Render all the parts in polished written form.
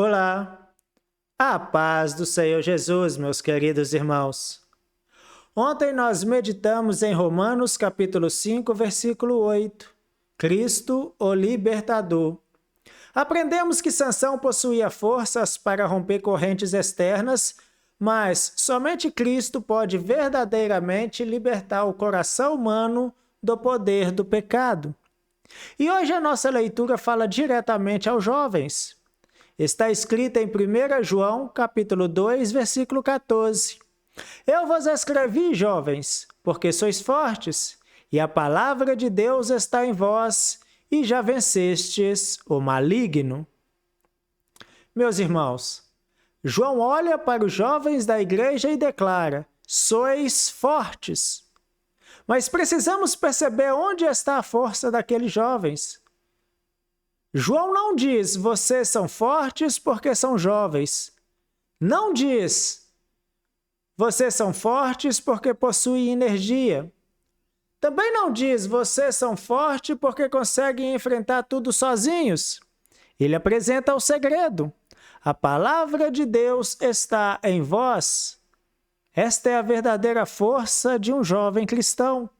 Olá, a paz do Senhor Jesus, meus queridos irmãos. Ontem nós meditamos em Romanos capítulo 5, versículo 8. Cristo, o libertador. Aprendemos que Sansão possuía forças para romper correntes externas, mas somente Cristo pode verdadeiramente libertar o coração humano do poder do pecado. E hoje a nossa leitura fala diretamente aos jovens. Está escrita em 1 João, capítulo 2, versículo 14. Eu vos escrevi, jovens, porque sois fortes, e a palavra de Deus está em vós, e já vencestes o maligno. Meus irmãos, João olha para os jovens da igreja e declara: sois fortes. Mas precisamos perceber onde está a força daqueles jovens. João não diz, vocês são fortes porque são jovens. Não diz, vocês são fortes porque possuem energia. Também não diz, vocês são fortes porque conseguem enfrentar tudo sozinhos. Ele apresenta o segredo. A palavra de Deus está em vós. Esta é a verdadeira força de um jovem cristão.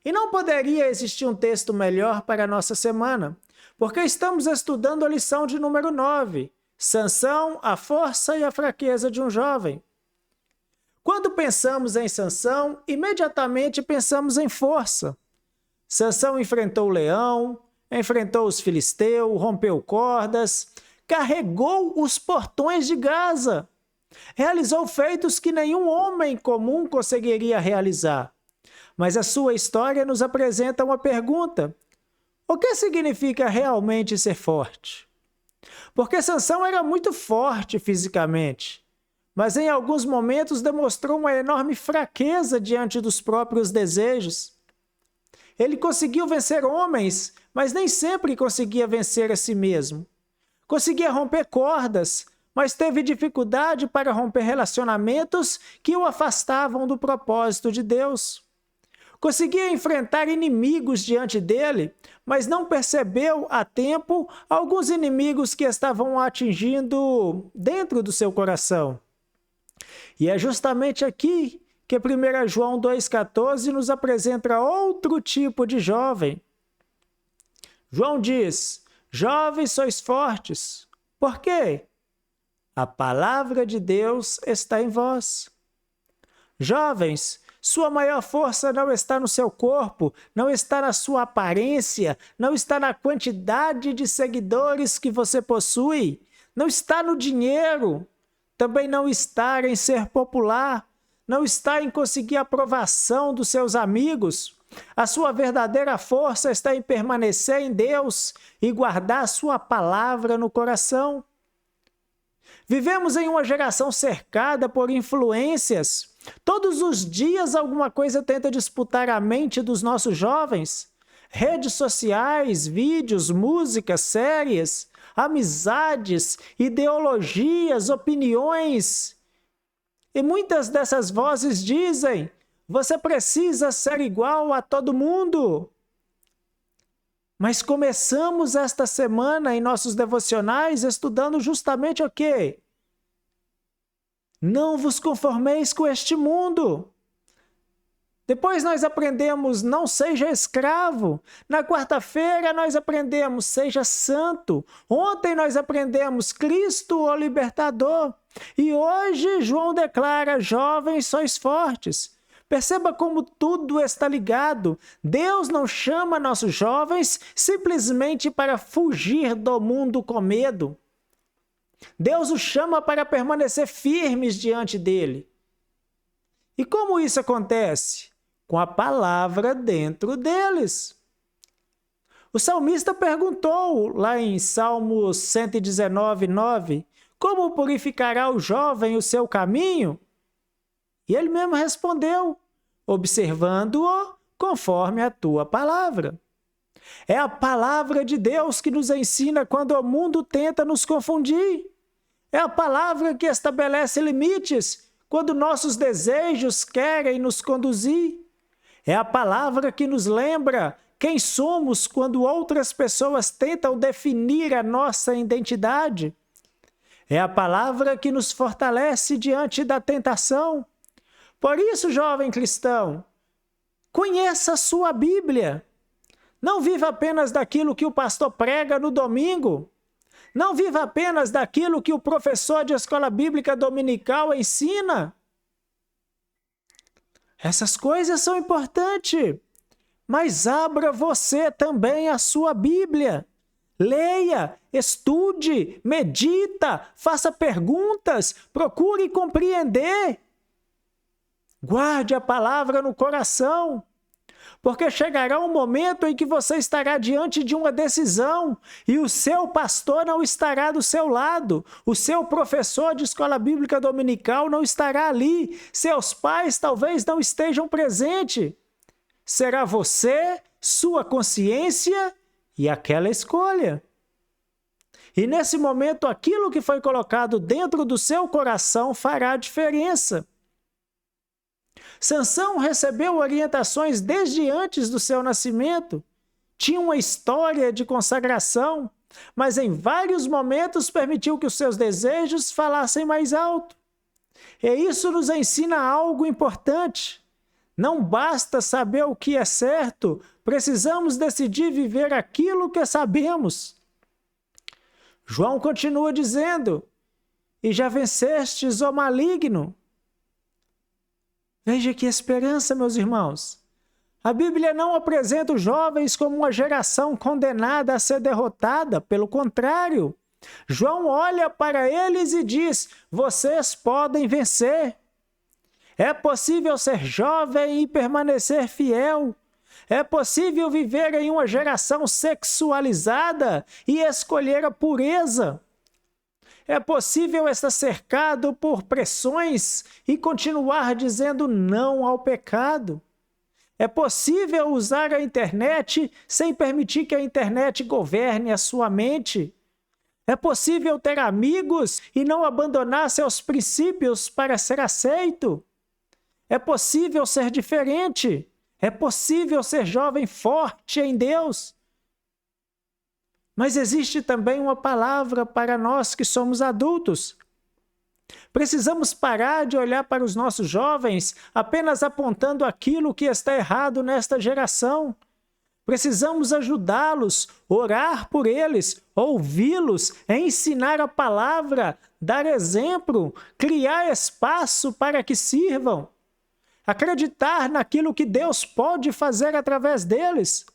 E não poderia existir um texto melhor para a nossa semana, porque estamos estudando a lição de número 9, Sansão, a força e a fraqueza de um jovem. Quando pensamos em Sansão, imediatamente pensamos em força. Sansão enfrentou o leão, enfrentou os filisteus, rompeu cordas, carregou os portões de Gaza, realizou feitos que nenhum homem comum conseguiria realizar. Mas a sua história nos apresenta uma pergunta: o que significa realmente ser forte? Porque Sansão era muito forte fisicamente, mas em alguns momentos demonstrou uma enorme fraqueza diante dos próprios desejos. Ele conseguiu vencer homens, mas nem sempre conseguia vencer a si mesmo. Conseguia romper cordas, mas teve dificuldade para romper relacionamentos que o afastavam do propósito de Deus. Conseguia enfrentar inimigos diante dele, mas não percebeu a tempo alguns inimigos que estavam atingindo dentro do seu coração. E é justamente aqui que 1 João 2,14 nos apresenta outro tipo de jovem. João diz: jovens sois fortes. Por quê? A palavra de Deus está em vós. Jovens, sua maior força não está no seu corpo, não está na sua aparência, não está na quantidade de seguidores que você possui, não está no dinheiro, também não está em ser popular, não está em conseguir a aprovação dos seus amigos. A sua verdadeira força está em permanecer em Deus e guardar sua palavra no coração. Vivemos em uma geração cercada por influências. Todos os dias alguma coisa tenta disputar a mente dos nossos jovens. Redes sociais, vídeos, músicas, séries, amizades, ideologias, opiniões. E muitas dessas vozes dizem: você precisa ser igual a todo mundo. Mas começamos esta semana em nossos devocionais estudando justamente o quê? Não vos conformeis com este mundo. Depois nós aprendemos, não seja escravo. Na quarta-feira nós aprendemos, seja santo. Ontem nós aprendemos, Cristo, o libertador. E hoje João declara, jovens sois fortes. Perceba como tudo está ligado. Deus não chama nossos jovens simplesmente para fugir do mundo com medo. Deus os chama para permanecer firmes diante dele. E como isso acontece? Com a palavra dentro deles. O salmista perguntou lá em Salmos 119, 9, como purificará o jovem o seu caminho? E ele mesmo respondeu, observando-o conforme a tua palavra. É a palavra de Deus que nos ensina quando o mundo tenta nos confundir. É a palavra que estabelece limites quando nossos desejos querem nos conduzir. É a palavra que nos lembra quem somos quando outras pessoas tentam definir a nossa identidade. É a palavra que nos fortalece diante da tentação. Por isso, jovem cristão, conheça a sua Bíblia. Não viva apenas daquilo que o pastor prega no domingo. Não viva apenas daquilo que o professor de escola bíblica dominical ensina. Essas coisas são importantes, mas abra você também a sua Bíblia. Leia, estude, medita, faça perguntas, procure compreender. Guarde a palavra no coração, porque chegará um momento em que você estará diante de uma decisão e o seu pastor não estará do seu lado, o seu professor de escola bíblica dominical não estará ali, seus pais talvez não estejam presentes. Será você, sua consciência e aquela escolha. E nesse momento, aquilo que foi colocado dentro do seu coração fará diferença. Sansão recebeu orientações desde antes do seu nascimento. Tinha uma história de consagração, mas em vários momentos permitiu que os seus desejos falassem mais alto. E isso nos ensina algo importante. Não basta saber o que é certo, precisamos decidir viver aquilo que sabemos. João continua dizendo: e já vencestes o maligno. Veja que esperança, meus irmãos. A Bíblia não apresenta os jovens como uma geração condenada a ser derrotada. Pelo contrário, João olha para eles e diz: vocês podem vencer. É possível ser jovem e permanecer fiel. É possível viver em uma geração sexualizada e escolher a pureza. É possível estar cercado por pressões e continuar dizendo não ao pecado. É possível usar a internet sem permitir que a internet governe a sua mente. É possível ter amigos e não abandonar seus princípios para ser aceito. É possível ser diferente. É possível ser jovem forte em Deus. Mas existe também uma palavra para nós que somos adultos. Precisamos parar de olhar para os nossos jovens apenas apontando aquilo que está errado nesta geração. Precisamos ajudá-los, orar por eles, ouvi-los, ensinar a palavra, dar exemplo, criar espaço para que sirvam. Acreditar naquilo que Deus pode fazer através deles.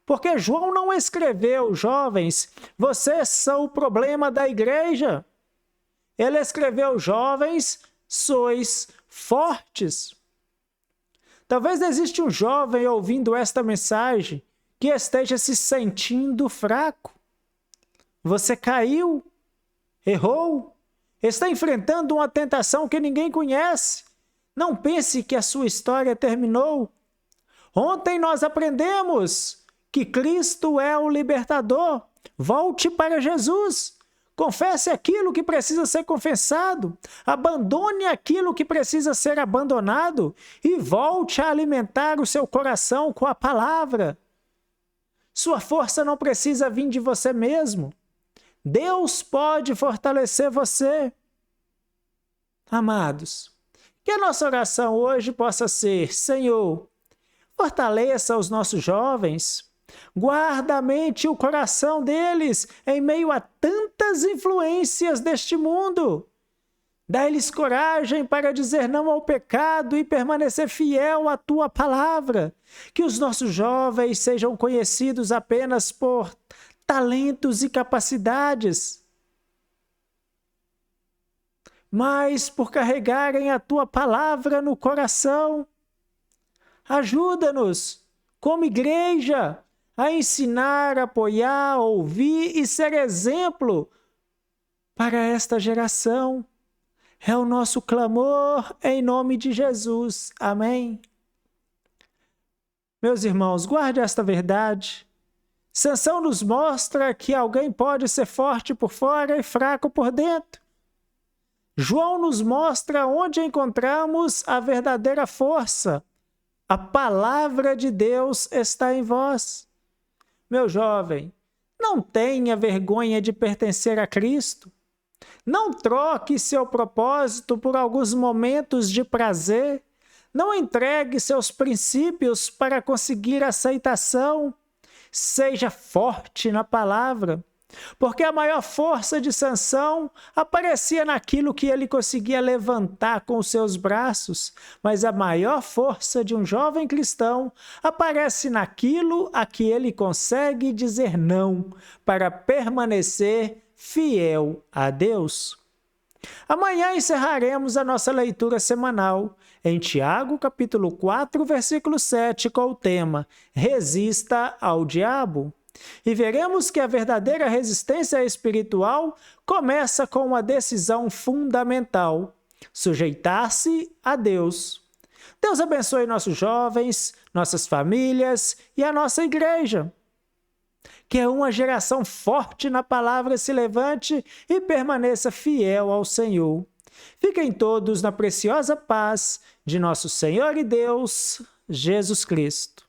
Porque João não escreveu, jovens, vocês são o problema da igreja. Ele escreveu, jovens, sois fortes. Talvez exista um jovem ouvindo esta mensagem que esteja se sentindo fraco. Você caiu, errou, está enfrentando uma tentação que ninguém conhece. Não pense que a sua história terminou. Ontem nós aprendemos que Cristo é o libertador. Volte para Jesus. Confesse aquilo que precisa ser confessado. Abandone aquilo que precisa ser abandonado e volte a alimentar o seu coração com a palavra. Sua força não precisa vir de você mesmo. Deus pode fortalecer você. Amados, que a nossa oração hoje possa ser: Senhor, fortaleça os nossos jovens. Guarda a mente e o coração deles em meio a tantas influências deste mundo. Dá-lhes coragem para dizer não ao pecado e permanecer fiel à tua palavra. Que os nossos jovens sejam conhecidos apenas por talentos e capacidades, mas por carregarem a tua palavra no coração. Ajuda-nos, como igreja, a ensinar, apoiar, ouvir e ser exemplo para esta geração. É o nosso clamor em nome de Jesus. Amém. Meus irmãos, guarde esta verdade. Sansão nos mostra que alguém pode ser forte por fora e fraco por dentro. João nos mostra onde encontramos a verdadeira força. A palavra de Deus está em vós. Meu jovem, não tenha vergonha de pertencer a Cristo. Não troque seu propósito por alguns momentos de prazer. Não entregue seus princípios para conseguir aceitação. Seja forte na palavra, porque a maior força de Sansão aparecia naquilo que ele conseguia levantar com os seus braços, mas a maior força de um jovem cristão aparece naquilo a que ele consegue dizer não, para permanecer fiel a Deus. Amanhã encerraremos a nossa leitura semanal em Tiago, capítulo 4, versículo 7, com o tema Resista ao Diabo. E veremos que a verdadeira resistência espiritual começa com uma decisão fundamental: sujeitar-se a Deus. Deus abençoe nossos jovens, nossas famílias e a nossa igreja. Que uma geração forte na palavra se levante e permaneça fiel ao Senhor. Fiquem todos na preciosa paz de nosso Senhor e Deus, Jesus Cristo.